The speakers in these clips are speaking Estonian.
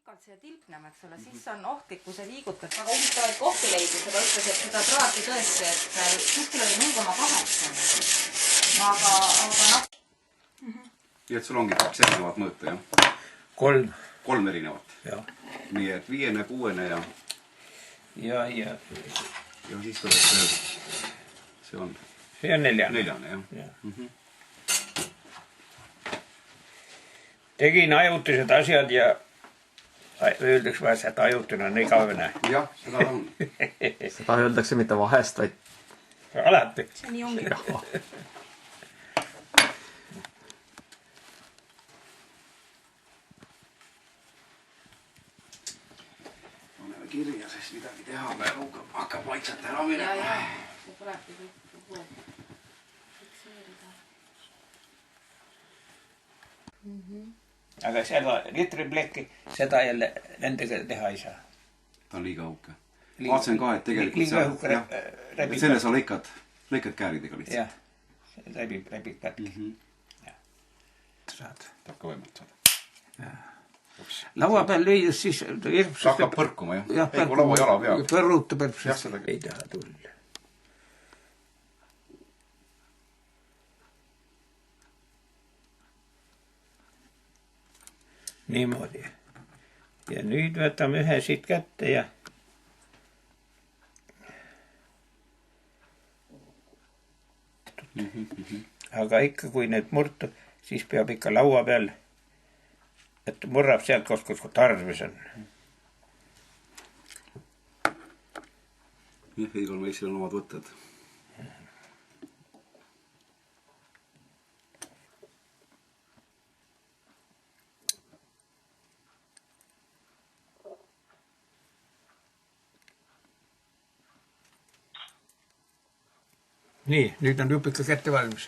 pikalt siia tilpnema, eks ole, siis on ohtlik, kui sa liigutad. Väga huvitavaid kohti leidis, aga ütles, et seda traati tõesti, et kuskil oli 0,8. Aga noh. Ja et sul ongi 2 erinevat mõõta, jah? 3. 3 erinevat? Jah. Nii et 5, 6 ja... Ja siis tuleb see on? See on 4. 4, jah? Tegin ajutised asjad ja öeldakse vahest, et ajutine on igavene. Jah, seda on. Seda öeldakse mitte vahest, vaid... Alati. See nii ongi. Paneme kirja, sest midagi teha päevuga hakkab vaikselt ära minema. Ja, see tulebki kõik fikseerida. Aga seda litriplekki, seda jälle nendega teha ei saa. Ta on liiga õhuke. Vaatasin ka, et tegelikult liiga õhuke rebib. Selle sa lõikad kääridega lihtsalt. Jah, rebib katki. Saad, tahab ka võimalt saada. Laua peal lüüdes siis... See hakkab põrkuma, jah? Ei, kui laua jala peal. Põrrutab, ei taha tulla. Niimoodi. Ja nüüd võtame ühe siit kätte ja... Aga ikka, kui need murtud, siis peab ikka laua peal, et murrab sealt koos, kus tarvis on. Jah, igal meissil on omad võtted. Nii, nüüd on jupika kätte valmis.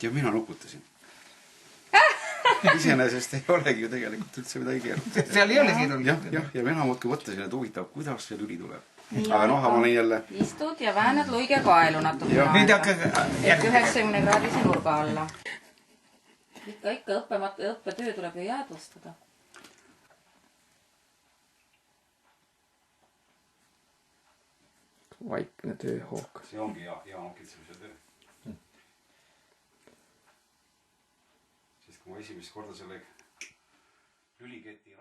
Ja mina nuputasin. Iseenesest ei olegi ju tegelikult üldse midagi keeruline. Seal ei ole keeruline. Jah, ja mina muudki mõtlesin, et huvitav, kuidas see lüli tuleb. Aga noh, ma olen jälle... Istud ja väänad luige kaelu natuke aega. 90-kraadise nurga alla. Ikka õppetöö tuleb ju jäädvustada. Vaikne tööhook. See ongi hea nokitsemise töö. Sest kui ma esimest korda selle lüliketi